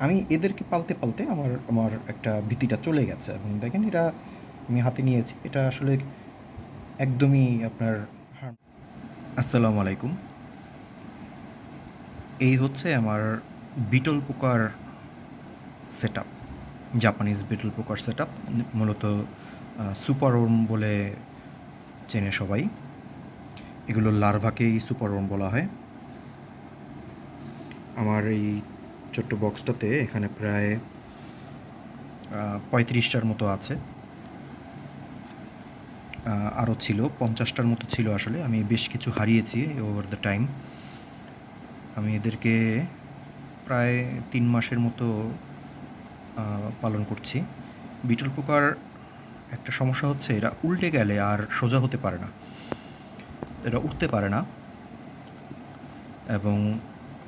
আমি এদেরকে পালতে পালতে আমার আমার একটা ভীতিটা চলে গেছে এবং দেখেন এটা আমি হাতে নিয়েছি। এটা আসলে একদমই আপনার আসসালামু আলাইকুম। এই হচ্ছে আমার বিটল পোকার সেটআপ। জাপানিজ বিটল পোকার সেটআপ। মূলত সুপার ওর্ম বলে চেনে সবাই। এগুলোর লার্ভাকেই সুপার ওর্ম বলা হয়। আমার এই ছোট্ট বক্সটাতে এখানে প্রায় ৩৫টার মতো আছে। আরও ছিল ৫০টার মতো ছিল আসলে। আমি বেশ কিছু হারিয়েছি ওভার দ্য টাইম। আমি এদেরকে প্রায় ৩ মাসের মতো পালন করছি। বিটল পোকার একটা সমস্যা হচ্ছে এরা উল্টে গেলে আর সোজা হতে পারে না। এরা উঠতে পারে না এবং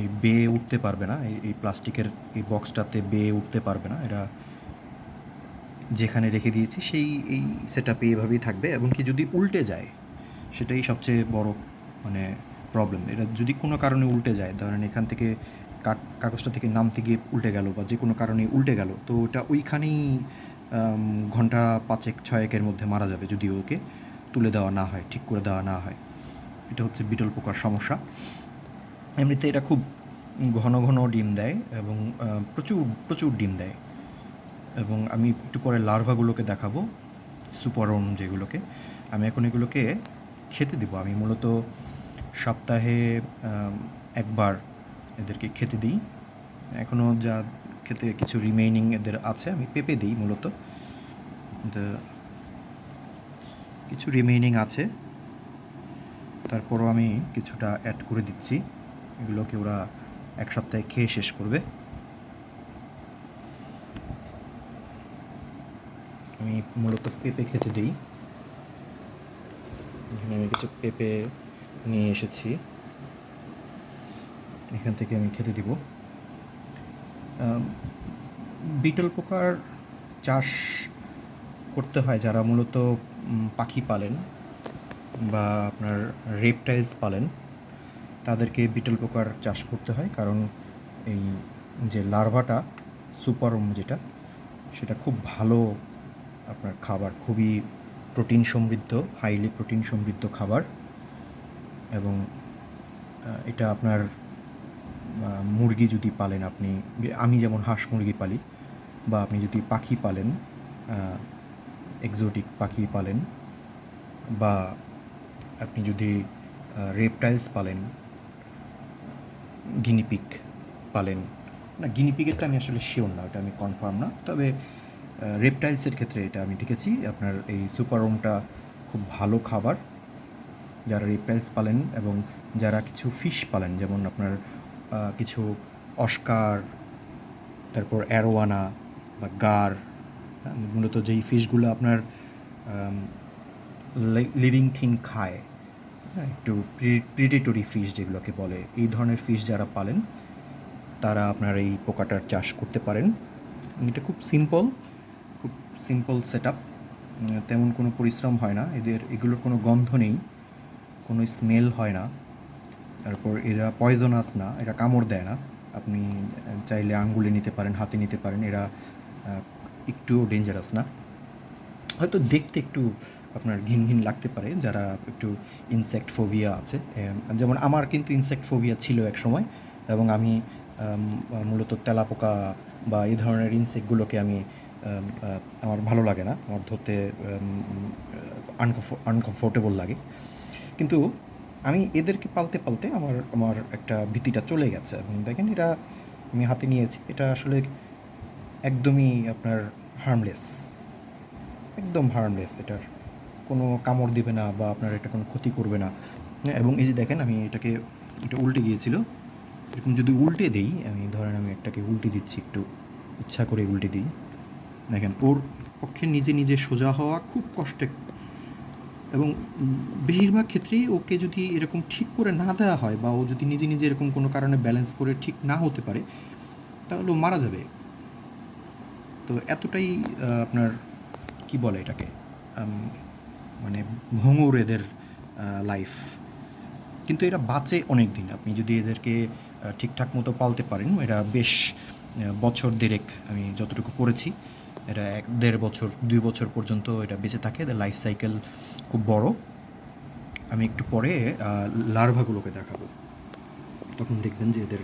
এই বেয়ে উঠতে পারবে না। এই প্লাস্টিকের এই বক্সটাতে বেয়ে উঠতে পারবে না। এরা যেখানে রেখে দিয়েছি এই সেটআপে এভাবেই থাকবে এবং কি যদি উল্টে যায় সেটাই সবচেয়ে বড় মানে প্রবলেম। এটা যদি কোনো কারণে উল্টে যায়, ধরেন এখান থেকে কাগজটা থেকে নামতে গিয়ে উল্টে গেল বা যে কোনো কারণে উল্টে গেল, তো ওটা ওইখানেই ঘন্টা ৫-৬ মধ্যে মারা যাবে যদি ওকে তুলে দেওয়া না হয়, ঠিক করে দেওয়া না হয়। এটা হচ্ছে বিটল পোকার সমস্যা। এমনিতে এরা খুব ঘন ঘন ডিম দেয় এবং প্রচুর প্রচুর ডিম দেয়। এবং আমি একটু পরে লার্ভাগুলোকে দেখাবো, সুপারওয়ার্ম যেগুলোকে। আমি এখন এগুলোকে খেতে দিব। আমি মূলত সপ্তাহে একবার এদেরকে খেতে দিই। এখনও যা খেতে কিছু রিমেইনিং এদের আছে, আমি পেঁপে দিই মূলত। কিছু রিমেইনিং আছে, তারপরও আমি কিছুটা অ্যাড করে দিচ্ছি। এগুলোকে ওরা এক সপ্তাহে খেয়ে শেষ করবে। আমি মূলত পেঁপে খেতে দিই। এখানে আমি কিছু পেঁপে নিয়ে এসেছি, এখান থেকে আমি খেতে দিব। বিটল পোকার চাষ করতে হয় যারা মূলত পাখি পালেন বা আপনার রেপটাইলস পালেন, তাদেরকে বিটল পোকার চাষ করতে হয়। কারণ এই যে লার্ভাটা, সুপারওয়ার্ম যেটা, সেটা খুব ভালো আপনার খাবার, খুবই প্রোটিন সমৃদ্ধ, হাইলি প্রোটিন সমৃদ্ধ খাবার। এবং এটা আপনার মুরগি যদি পালেন আপনি, আমি যেমন হাঁস মুরগি পালি, বা আপনি যদি পাখি পালেন, এক্সোটিক পাখি পালেন, বা আপনি যদি রেপটাইলস পালেন, গিনিপিগ পালেন, না গিনিপিগেরটা আমি আসলে শিওর না, ওটা আমি কনফার্ম না, তবে রেপটাইলসের ক্ষেত্রে এটা আমি দেখেছি আপনার এই সুপারওয়ার্মটা খুব ভালো খাবার যারা রেপটাইলস পালেন এবং যারা কিছু ফিশ পালেন, যেমন আপনার কিছু অস্কার, তারপর অ্যারোয়ানা বা গার। মূলত যেই ফিশগুলো আপনার লিভিং থিং খায়, হ্যাঁ, একটু প্রিডেটরি ফিশ যেগুলোকে বলে, এই ধরনের ফিশ যারা পালেন তারা আপনার এই পোকাটার চাষ করতে পারেন। এটা খুব সিম্পল সেট আপ। তেমন কোনো পরিশ্রম হয় না এগুলোর কোনো গন্ধ নেই, কোনো স্মেল হয় না। তারপর এরা পয়জনাস না, এরা কামড় দেয় না। আপনি চাইলে আঙ্গুলে নিতে পারেন, হাতে নিতে পারেন। এরা একটুও ডেঞ্জারাস না। হয়তো দেখতে একটু আপনার ঘিন ঘিন লাগতে পারে যারা একটু ইনসেক্ট ফোবিয়া আছে, যেমন আমার কিন্তু ইনসেক্ট ফোবিয়া ছিল এক সময়। এবং আমি মূলত তেলাপোকা বা এই ধরনের ইনসেক্টগুলোকে আমি আমার ভালো লাগে না, আমার ধরতে আনকমফোর্টেবল লাগে। কিন্তু আমি এদেরকে পালতে পালতে আমার আমার একটা ভীতিটা চলে গেছে এবং দেখেন এটা আমি হাতে নিয়েছি। এটা আসলে একদমই আপনার হার্মলেস, একদম হার্মলেস। এটার কোনো কামড় দিবে না বা আপনার এটা কোনো ক্ষতি করবে না। এবং এই যে দেখেন আমি এটা উল্টে গিয়েছিল, এরকম যদি উল্টে দিই, আমি ধরেন আমি একটাকে উল্টে দিচ্ছি, একটু ইচ্ছা করে উল্টে দিই, দেখেন ওর পক্ষে নিজে নিজে সোজা হওয়া খুব কষ্টে। এবং বেশিরভাগ ক্ষেত্রেই ওকে যদি এরকম ঠিক করে না দেওয়া হয় বা ও যদি নিজে নিজে এরকম কোনো কারণে ব্যালেন্স করে ঠিক না হতে পারে, তাহলে ও মারা যাবে। তো এতটাই আপনার কি বলে এটাকে, মানে ভঙ্গুর এদের লাইফ। কিন্তু এরা বাঁচে অনেক দিন, আপনি যদি এদেরকে ঠিকঠাক মতো পালতে পারেন। এরা বেশ বছর দেড়েক আমি যতটুকু পড়েছি, এটা 1-1.5 বছর 2 বছর পর্যন্ত এটা বেঁচে থাকে। এদের লাইফ সাইকেল খুব বড়। আমি একটু পরে লার্ভাগুলোকে দেখাবো, তখন দেখবেন যে এদের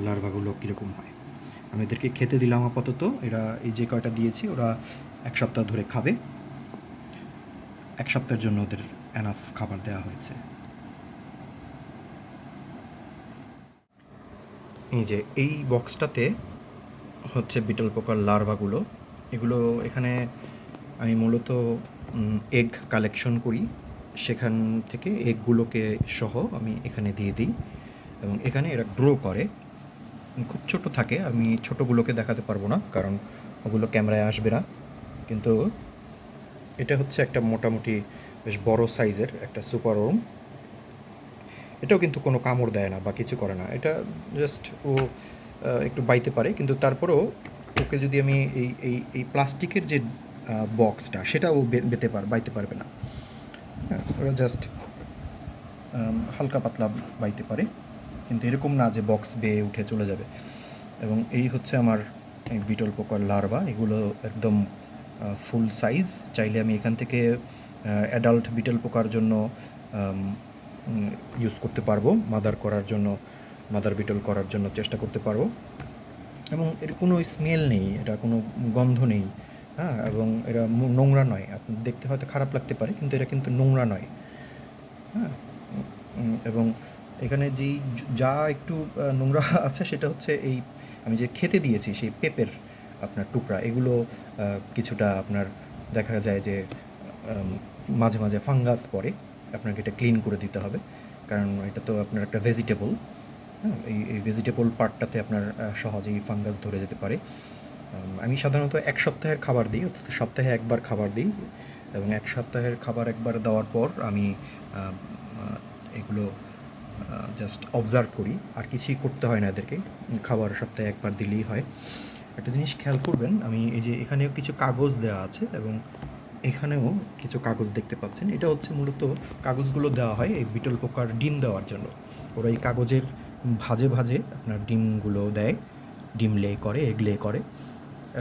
লার্ভাগুলো কীরকম হয়। আমি এদেরকে খেতে দিলাম আপাতত। এরা এই যে কয়টা দিয়েছি ওরা 1 সপ্তাহ ধরে খাবে। 1 সপ্তাহের জন্য ওদের এনাফ খাবার দেওয়া হয়েছে। এই যে এই বক্সটাতে হচ্ছে বিটল পোকার লার্ভাগুলো। এগুলো এখানে আমি মূলত এগ কালেকশন করি, সেখান থেকে এগগুলোকে সহ আমি এখানে দিয়ে দিই এবং এখানে এরা গ্রো করে। খুব ছোট থাকে, আমি ছোটোগুলোকে দেখাতে পারবো না কারণ ওগুলো ক্যামেরায় আসবে না, কিন্তু এটা হচ্ছে একটা মোটামুটি বেশ বড় সাইজের একটা সুপার ওর্ম। এটাও কিন্তু কোনো কামড় দেয় না বা কিছু করে না, এটা জাস্ট ও একটু বাইতে পারে, কিন্তু তারপরেও ওকে যদি আমি এই এই এই প্লাস্টিকের যে বক্সটা সেটা ও বাইতে পারবে না। হ্যাঁ, ওরা জাস্ট হালকা পাতলা বাইতে পারে, কিন্তু এরকম না যে বক্স বেয়ে উঠে চলে যাবে। এবং এই হচ্ছে আমার এই বিটল পোকার লার্ভা। এগুলো একদম ফুল সাইজ। চাইলে আমি এখান থেকে অ্যাডাল্ট বিটল পোকার জন্য ইউজ করতে পারবো, মাদার বিটল করার জন্য চেষ্টা করতে পারবো। এবং এর কোনো স্মেল নেই, এটা কোনো গন্ধ নেই, হ্যাঁ, এবং এরা নোংরা নয়। আপনি দেখতে হয়তো খারাপ লাগতে পারে, কিন্তু এরা কিন্তু নোংরা নয়, হ্যাঁ। এবং এখানে যেই যা একটু নোংরা আছে সেটা হচ্ছে এই আমি যে খেতে দিয়েছি সেই পেঁপের আপনার টুকরা, এগুলো কিছুটা আপনার দেখা যায় যে মাঝে মাঝে ফাঙ্গাস পড়ে, আপনাকে এটা ক্লিন করে দিতে হবে, কারণ এটা তো আপনার একটা ভেজিটেবল। হ্যাঁ, এই ভেজিটেবল পার্টটাতে আপনার সহজেই ফাঙ্গাস ধরে যেতে পারে। আমি সাধারণত 1 সপ্তাহের খাবার দিই, অর্থাৎ সপ্তাহে 1 বার খাবার দিই, এবং 1 সপ্তাহের খাবার একবার দেওয়ার পর আমি এগুলো জাস্ট অবজার্ভ করি, আর কিছুই করতে হয় না এদেরকে, খাবার সপ্তাহে 1 বার দিলেই হয়। একটা জিনিস খেয়াল করবেন, আমি এই যে এখানেও কিছু কাগজ দেওয়া আছে এবং এখানেও কিছু কাগজ দেখতে পাচ্ছেন। এটা হচ্ছে মূলত কাগজগুলো দেওয়া হয় এই বিটল পোকার ডিম দেওয়ার জন্য। ওরা এই কাগজের ভাঁজে ভাঁজে আপনার ডিমগুলো দেয়, ডিম লে করে, এগ লে করে।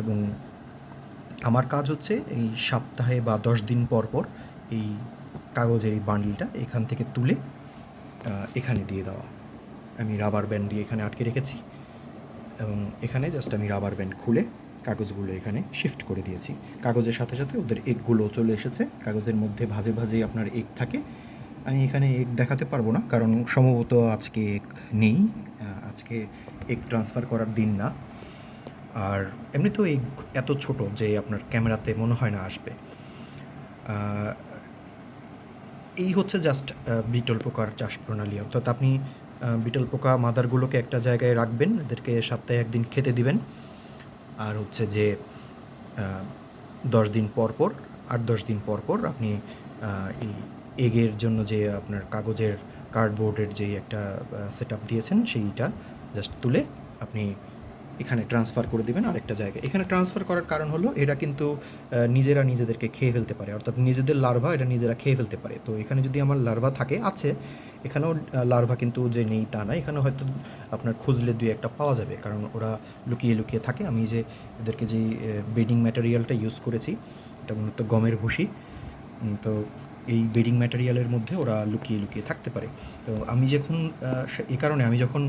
এবং আমার কাজ হচ্ছে এই সপ্তাহে বা 10 দিন পর পর এই কাগজের এই বান্ডিলটা এখান থেকে তুলে এখানে দিয়ে দেওয়া। আমি রাবার ব্যান্ড দিয়ে এখানে আটকে রেখেছি এবং এখানে জাস্ট আমি রাবার ব্যান্ড খুলে কাগজগুলো এখানে শিফট করে দিয়েছি। কাগজের সাথে সাথে ওদের এগগুলো চলে এসেছে। কাগজের মধ্যে ভাঁজে ভাজেই আপনার এগ থাকে। আমি এখানে এগ দেখাতে পারবো না কারণ সম্ভবত আজকে এগ নেই, আজকে এগ ট্রান্সফার করার দিন না। আর এমনিতেও এগ এত ছোট যে আপনার ক্যামেরাতে মনে হয় না আসবে। এই হচ্ছে জাস্ট বিটল পোকার চাষ প্রণালী, অর্থাৎ আপনি বিটল পোকা মাদারগুলোকে একটা জায়গায় রাখবেন, এদেরকে সপ্তাহে 1 দিন খেতে দিবেন, আর হচ্ছে যে 10 দিন পর পর 8-10 দিন পর পর আপনি এই এগের জন্য যে আপনার কাগজের কার্ডবোর্ডের যে একটা সেট আপ দিয়েছেন সেইটা জাস্ট তুলে আপনি এখানে ট্রান্সফার করে দেবেন আরেকটা জায়গায়। এখানে ট্রান্সফার করার কারণ হলো এরা কিন্তু নিজেরা নিজেদেরকে খেয়ে ফেলতে পারে, অর্থাৎ নিজেদের লার্ভা এরা নিজেরা খেয়ে ফেলতে পারে। তো এখানে যদি আমার লার্ভা থাকে, আছে এখানেও লার্ভা, কিন্তু যে নেই তা না, এখানে হয়তো আপনার খুঁজলে 2-1টা পাওয়া যাবে, কারণ ওরা লুকিয়ে লুকিয়ে থাকে। আমি যে এদেরকে যে বেডিং ম্যাটেরিয়ালটা ইউজ করেছি এটা মূলত গমের ভুসি, তো এই বেডিং ম্যাটেরিয়ালের মধ্যে ওরা লুকিয়ে লুকিয়ে থাকতে পারে। তো আমি যখন এই কারণে আমি যখন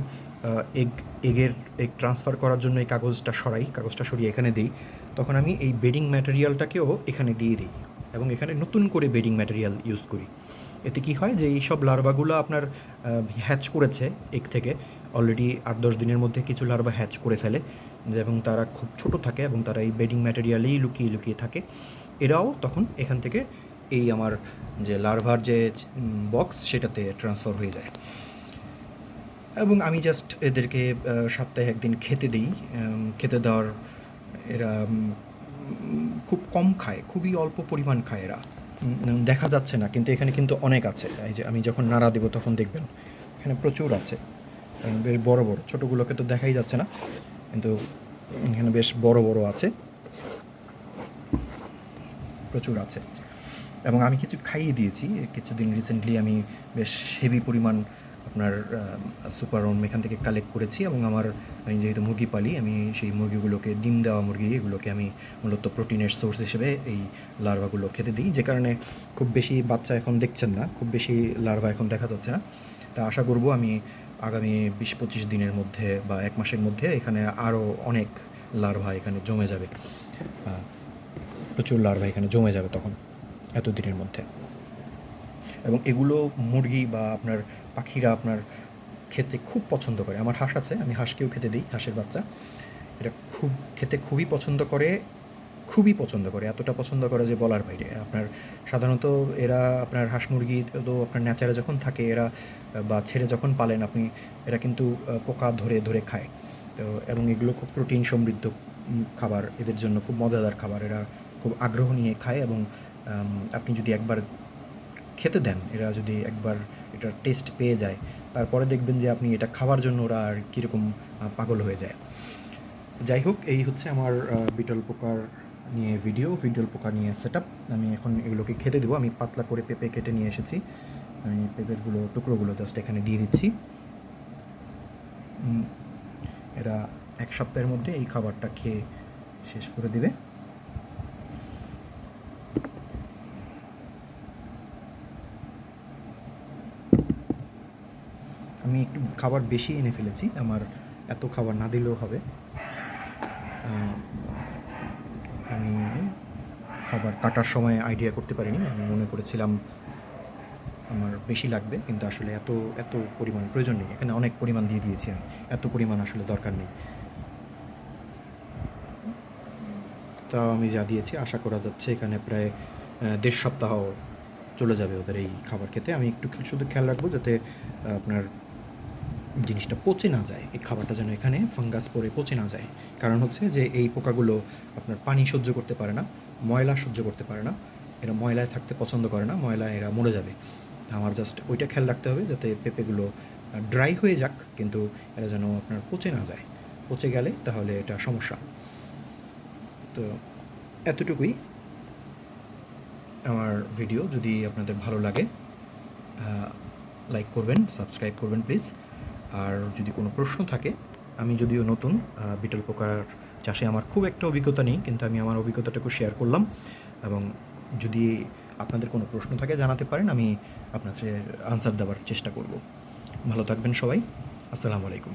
এগের এগ ট্রান্সফার করার জন্য এই কাগজটা সরিয়ে এখানে দিই, তখন আমি এই বেডিং ম্যাটেরিয়ালটাকেও এখানে দিয়ে দিই এবং এখানে নতুন করে বেডিং ম্যাটেরিয়াল ইউজ করি। এতে কি হয় যে এই সব লার্ভাগুলো আপনার হ্যাচ করেছে এগ থেকে অলরেডি 8-10 দিনের মধ্যে কিছু লার্ভা হ্যাচ করে ফেলে, এবং তারা খুব ছোট থাকে এবং তারা এই বেডিং ম্যাটেরিয়ালেই লুকিয়ে লুকিয়ে থাকে। এরাও তখন এখান থেকে এই আমার যে লার্ভার যে বক্স সেটাতে ট্রান্সফার হয়ে যায়। এবং আমি জাস্ট এদেরকে সপ্তাহে 1 দিন খেতে দিই। খেতে দেওয়ার এরা খুব কম খায়, খুবই অল্প পরিমাণ খায় এরা। দেখা যাচ্ছে না, কিন্তু এখানে কিন্তু অনেক আছে। এই যে আমি যখন নাড়া দেবো তখন দেখবেন এখানে প্রচুর আছে, বেশ বড় বড়। ছোটোগুলোকে তো দেখাই যাচ্ছে না, কিন্তু এখানে বেশ বড় বড় আছে, প্রচুর আছে। এবং আমি কিছু খাইয়ে দিয়েছি কিছুদিন রিসেন্টলি, আমি বেশ হেভি পরিমাণ আপনার সুপার ওম এখান থেকে কালেক্ট করেছি, এবং আমি যেহেতু মুরগি পালি, আমি সেই মুরগিগুলোকে, ডিম দেওয়া মুরগি, এগুলোকে আমি মূলত প্রোটিনের সোর্স হিসেবে এই লার্ভাগুলো খেতে দিই, যে কারণে খুব বেশি বাচ্চা এখন দেখছেন না, খুব বেশি লার্ভা এখন দেখা যাচ্ছে না। তা আশা করব আমি আগামী 20-25 দিনের মধ্যে বা 1 মাসের মধ্যে এখানে আরও অনেক লার্ভা এখানে জমে যাবে, প্রচুর লার্ভা এখানে জমে যাবে তখন, এত দিনের মধ্যে। এবং এগুলো মুরগি বা আপনার পাখিরা আপনার খেতে খুব পছন্দ করে। আমার হাঁস আছে, আমি হাঁসকেও খেতে দিই, হাঁসের বাচ্চা। এটা খেতে খুবই পছন্দ করে, খুবই পছন্দ করে, এতটা পছন্দ করে যে বলার বাইরে। আপনার সাধারণত এরা আপনার হাঁস মুরগি তো আপনার ন্যাচারে যখন থাকে এরা, বা ছেড়ে যখন পালেন আপনি, এরা কিন্তু পোকা ধরে ধরে খায়। তো এবং এগুলো খুব প্রোটিন সমৃদ্ধ খাবার, এদের জন্য খুব মজাদার খাবার, এরা খুব আগ্রহ নিয়ে খায়। এবং আপনি যদি একবার খেতে দেন, এরা যদি একবার এটার টেস্ট পেয়ে যায়, তারপরে দেখবেন যে আপনি এটা খাওয়ার জন্য ওরা আর কীরকম পাগল হয়ে যায়। যাই হোক, এই হচ্ছে আমার বিটল পোকার নিয়ে বিটল পোকা নিয়ে সেটআপ। আমি এখন এগুলোকে খেতে দেবো। আমি পাতলা করে পেঁপে কেটে নিয়ে এসেছি, আমি পেঁপের টুকরোগুলো জাস্ট এখানে দিয়ে দিচ্ছি। এরা 1 সপ্তাহের মধ্যে এই খাবারটা খেয়ে শেষ করে দিবে। আমি একটু খাবার বেশি এনে ফেলেছি, আমার এত খাবার না দিলেও হবে। আমি খাবার কাটার সময় আইডিয়া করতে পারিনি, আমি মনে করেছিলাম আমার বেশি লাগবে, কিন্তু আসলে এত পরিমাণ প্রয়োজন নেই। এখানে অনেক পরিমাণ দিয়ে দিয়েছি আমি, এত পরিমাণ আসলে দরকার নেই। তাও আমি যা দিয়েছি আশা করা যাচ্ছে এখানে প্রায় 1.5 সপ্তাহ চলে যাবে ওদের এই খাবার খেতে। আমি একটু শুধু খেয়াল রাখবো যাতে আপনার জিনিসটা পচে না যায়, এই খাবারটা যেন এখানে ফাঙ্গাস পড়ে পচে না যায়। কারণ হচ্ছে যে এই পোকাগুলো আপনার পানি সহ্য করতে পারে না, ময়লা সহ্য করতে পারে না, এরা ময়লায় থাকতে পছন্দ করে না, ময়লায় এরা মরে যাবে। আমার জাস্ট ওইটা খেয়াল রাখতে হবে যাতে পেঁপেগুলো ড্রাই হয়ে যাক, কিন্তু এরা যেন আপনার পচে না যায়। পচে গেলে তাহলে এটা সমস্যা। তো এতটুকুই আমার ভিডিও। যদি আপনাদের ভালো লাগে লাইক করবেন, সাবস্ক্রাইব করবেন প্লিজ। আর যদি কোনো প্রশ্ন থাকে, আমি যদিও নতুন বিটল পোকার চাষে আমার খুব একটা অভিজ্ঞতা নেই, কিন্তু আমি আমার অভিজ্ঞতাটুকু শেয়ার করলাম। এবং যদি আপনাদের কোনো প্রশ্ন থাকে জানাতে পারেন, আমি আপনাদের আনসার দেওয়ার চেষ্টা করব। ভালো থাকবেন সবাই, আসসালামু আলাইকুম।